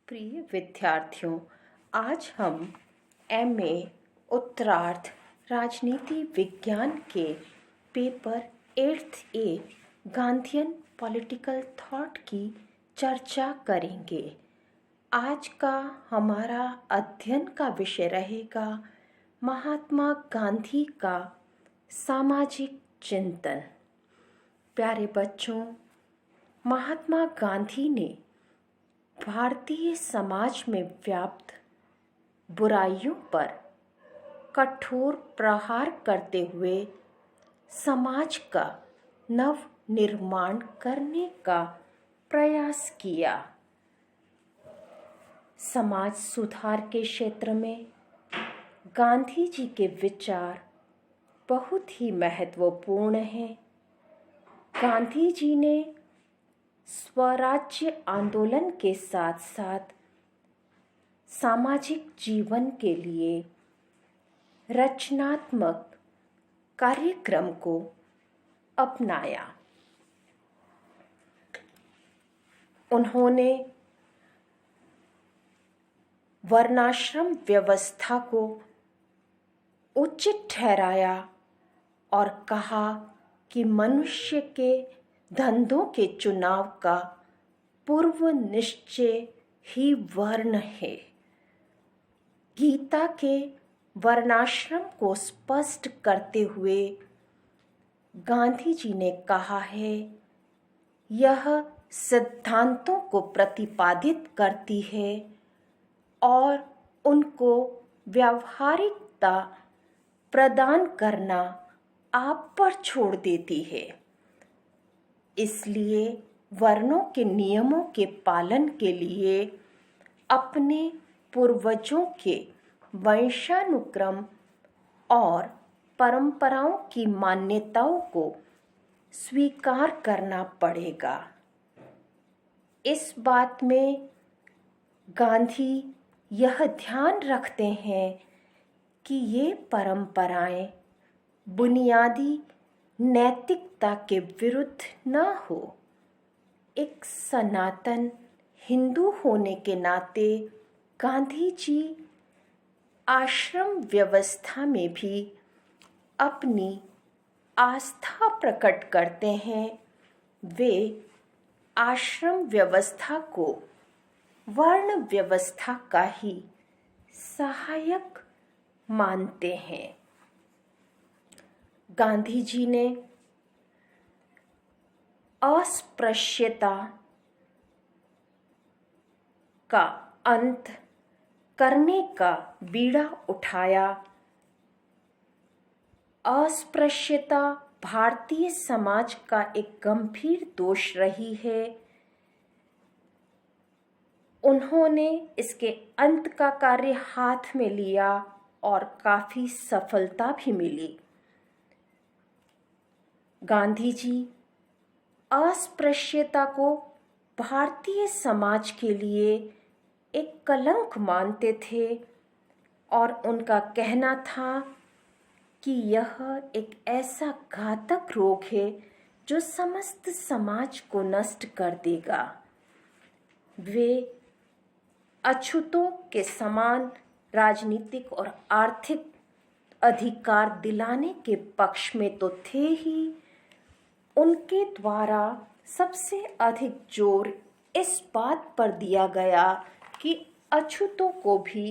प्रिय विद्यार्थियों, आज हम एमए उत्तरार्ध राजनीति विज्ञान के पेपर 8th ए गांधीयन पॉलिटिकल थॉट की चर्चा करेंगे। आज का हमारा अध्ययन का विषय रहेगा महात्मा गांधी का सामाजिक चिंतन। प्यारे बच्चों, महात्मा गांधी ने भारतीय समाज में व्याप्त बुराइयों पर कठोर प्रहार करते हुए समाज का नव निर्माण करने का प्रयास किया। समाज सुधार के क्षेत्र में गांधी जी के विचार बहुत ही महत्वपूर्ण हैं। गांधी जी ने स्वराज्य आंदोलन के साथ साथ सामाजिक जीवन के लिए रचनात्मक कार्यक्रम को अपनाया। उन्होंने वर्णाश्रम व्यवस्था को उचित ठहराया और कहा कि मनुष्य के धंधों के चुनाव का पूर्व निश्चय ही वर्ण है। गीता के वर्णाश्रम को स्पष्ट करते हुए गांधी जी ने कहा है, यह सिद्धांतों को प्रतिपादित करती है और उनको व्यावहारिकता प्रदान करना आप पर छोड़ देती है। इसलिए वर्णों के नियमों के पालन के लिए अपने पूर्वजों के वंशानुक्रम और परंपराओं की मान्यताओं को स्वीकार करना पड़ेगा। इस बात में गांधी यह ध्यान रखते हैं कि ये परंपराएं बुनियादी नैतिकता के विरुद्ध न हो। एक सनातन हिंदू होने के नाते गांधी जी आश्रम व्यवस्था में भी अपनी आस्था प्रकट करते हैं। वे आश्रम व्यवस्था को वर्ण व्यवस्था का ही सहायक मानते हैं। गांधी जी ने अस्पृश्यता का अंत करने का बीड़ा उठाया। अस्पृश्यता भारतीय समाज का एक गंभीर दोष रही है। उन्होंने इसके अंत का कार्य हाथ में लिया और काफी सफलता भी मिली। गांधी जी अस्पृश्यता को भारतीय समाज के लिए एक कलंक मानते थे और उनका कहना था कि यह एक ऐसा घातक रोग है जो समस्त समाज को नष्ट कर देगा। वे अछूतों के समान राजनीतिक और आर्थिक अधिकार दिलाने के पक्ष में तो थे ही, उनके द्वारा सबसे अधिक जोर इस बात पर दिया गया कि अछूतों को भी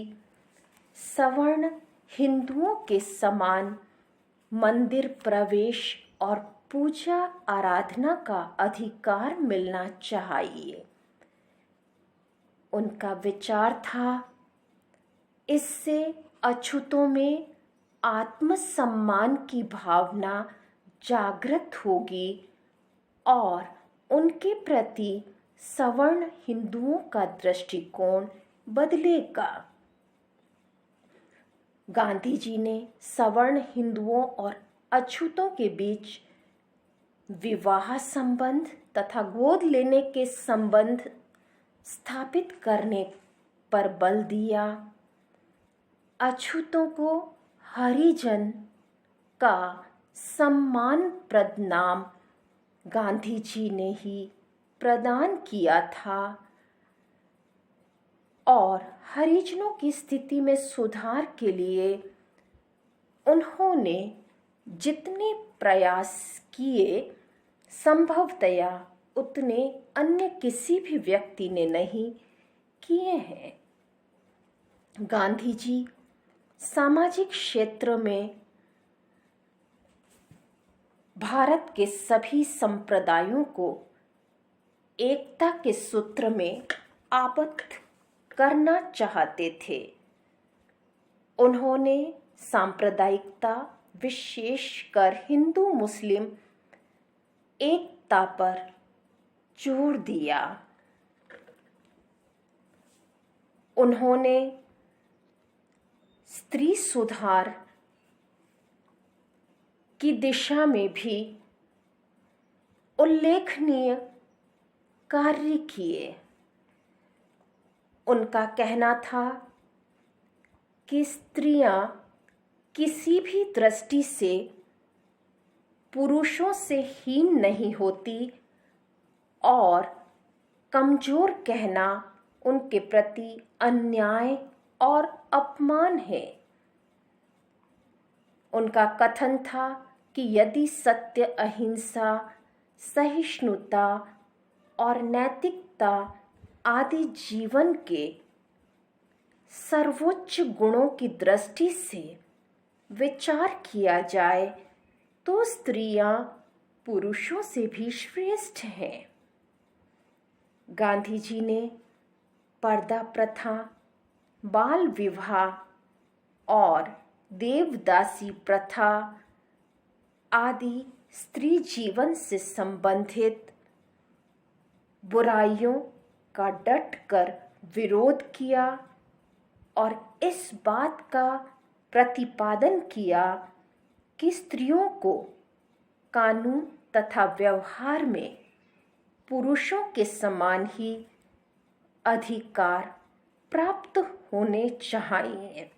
सवर्ण हिंदुओं के समान मंदिर प्रवेश और पूजा आराधना का अधिकार मिलना चाहिए। उनका विचार था, इससे अछूतों में आत्मसम्मान की भावना जागृत होगी और उनके प्रति सवर्ण हिंदुओं का दृष्टिकोण बदलेगा। गांधी जी ने सवर्ण हिंदुओं और अछूतों के बीच विवाह संबंध तथा गोद लेने के संबंध स्थापित करने पर बल दिया। अछूतों को हरिजन का सम्मानप्रद नाम गांधी जी ने ही प्रदान किया था। और हरिजनों की स्थिति में सुधार के लिए उन्होंने जितने प्रयास किए संभवतया उतने अन्य किसी भी व्यक्ति ने नहीं किए हैं। गांधी जी सामाजिक क्षेत्र में भारत के सभी संप्रदायों को एकता के सूत्र में आबद्ध करना चाहते थे। उन्होंने सांप्रदायिकता, विशेषकर हिंदू मुस्लिम एकता पर जोर दिया। उन्होंने स्त्री सुधार की दिशा में भी उल्लेखनीय कार्य किए। उनका कहना था कि स्त्रियां किसी भी दृष्टि से पुरुषों से हीन नहीं होती और कमजोर कहना उनके प्रति अन्याय और अपमान है। उनका कथन था कि यदि सत्य, अहिंसा, सहिष्णुता और नैतिकता आदि जीवन के सर्वोच्च गुणों की दृष्टि से विचार किया जाए तो स्त्रियां पुरुषों से भी श्रेष्ठ हैं। गांधी जी ने पर्दा प्रथा, बाल विवाह और देवदासी प्रथा आदि स्त्री जीवन से संबंधित बुराइयों का डटकर विरोध किया और इस बात का प्रतिपादन किया कि स्त्रियों को कानून तथा व्यवहार में पुरुषों के समान ही अधिकार प्राप्त होने चाहिए।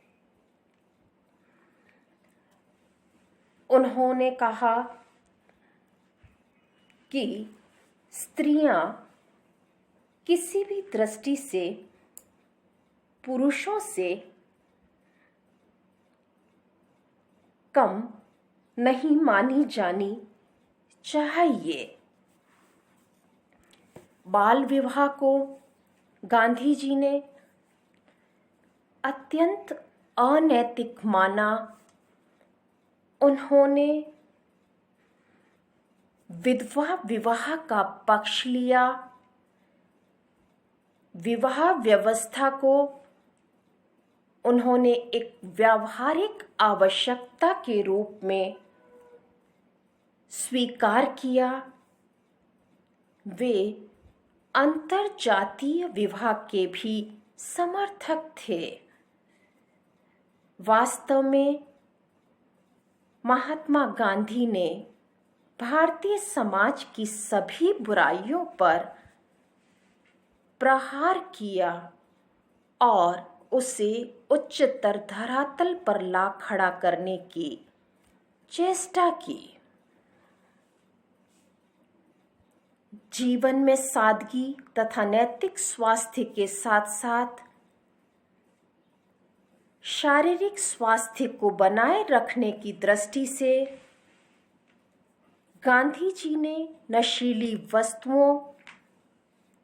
उन्होंने कहा कि स्त्रियां किसी भी दृष्टि से पुरुषों से कम नहीं मानी जानी चाहिए। बाल विवाह को गांधी जी ने अत्यंत अनैतिक माना। उन्होंने विधवा विवाह का पक्ष लिया। विवाह व्यवस्था को उन्होंने एक व्यावहारिक आवश्यकता के रूप में स्वीकार किया। वे अंतरजातीय विवाह के भी समर्थक थे। वास्तव में महात्मा गांधी ने भारतीय समाज की सभी बुराइयों पर प्रहार किया और उसे उच्चतर धरातल पर ला खड़ा करने की चेष्टा की। जीवन में सादगी तथा नैतिक स्वास्थ्य के साथ साथ शारीरिक स्वास्थ्य को बनाए रखने की दृष्टि से गांधी जी ने नशीली वस्तुओं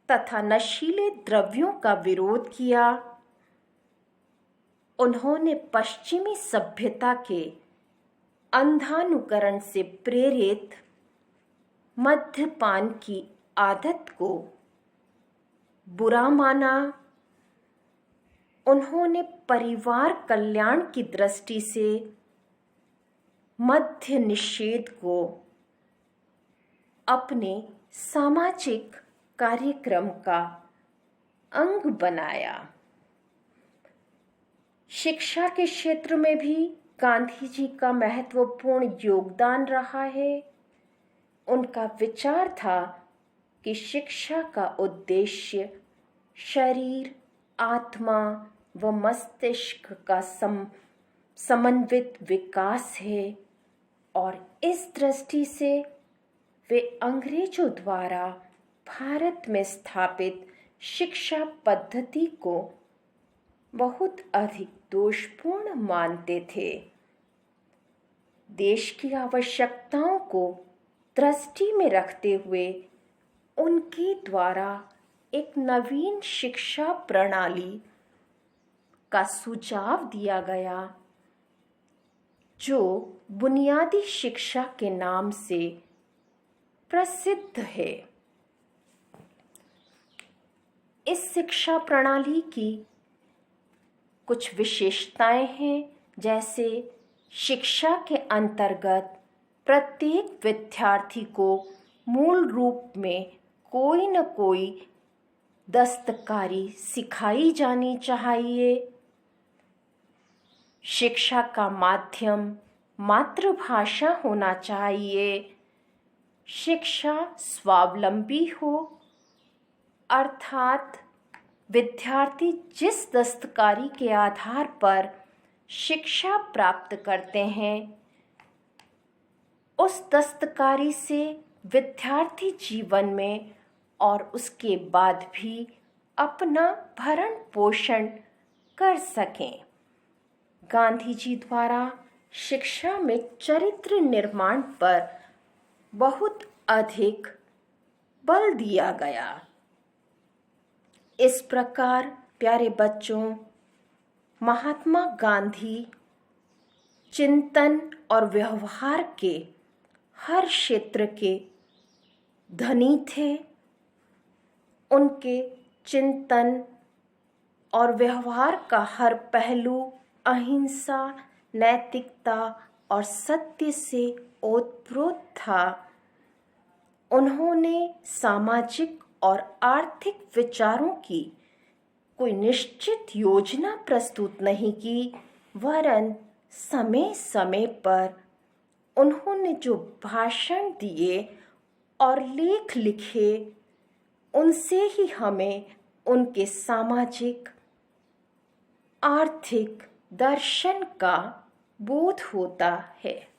तथा नशीले द्रव्यों का विरोध किया। उन्होंने पश्चिमी सभ्यता के अंधानुकरण से प्रेरित मद्यपान की आदत को बुरा माना। उन्होंने परिवार कल्याण की दृष्टि से मद्य निषेध को अपने सामाजिक कार्यक्रम का अंग बनाया। शिक्षा के क्षेत्र में भी गांधी जी का महत्वपूर्ण योगदान रहा है। उनका विचार था कि शिक्षा का उद्देश्य शरीर, आत्मा व मस्तिष्क का समन्वित विकास है और इस दृष्टि से वे अंग्रेजों द्वारा भारत में स्थापित शिक्षा पद्धति को बहुत अधिक दोषपूर्ण मानते थे। देश की आवश्यकताओं को दृष्टि में रखते हुए उनके द्वारा एक नवीन शिक्षा प्रणाली का सुझाव दिया गया, जो बुनियादी शिक्षा के नाम से प्रसिद्ध है। इस शिक्षा प्रणाली की कुछ विशेषताएं हैं, जैसे शिक्षा के अंतर्गत प्रत्येक विद्यार्थी को मूल रूप में कोई न कोई दस्तकारी सिखाई जानी चाहिए। शिक्षा का माध्यम मातृभाषा होना चाहिए। शिक्षा स्वावलंबी हो, अर्थात विद्यार्थी जिस दस्तकारी के आधार पर शिक्षा प्राप्त करते हैं, उस दस्तकारी से विद्यार्थी जीवन में और उसके बाद भी अपना भरण पोषण कर सकें। गांधी जी द्वारा शिक्षा में चरित्र निर्माण पर बहुत अधिक बल दिया गया। इस प्रकार प्यारे बच्चों, महात्मा गांधी चिंतन और व्यवहार के हर क्षेत्र के धनी थे। उनके चिंतन और व्यवहार का हर पहलू अहिंसा, नैतिकता और सत्य से ओतप्रोत था। उन्होंने सामाजिक और आर्थिक विचारों की कोई निश्चित योजना प्रस्तुत नहीं की, वरन समय समय पर उन्होंने जो भाषण दिए और लेख लिखे, उनसे ही हमें उनके सामाजिक आर्थिक दर्शन का बोध होता है।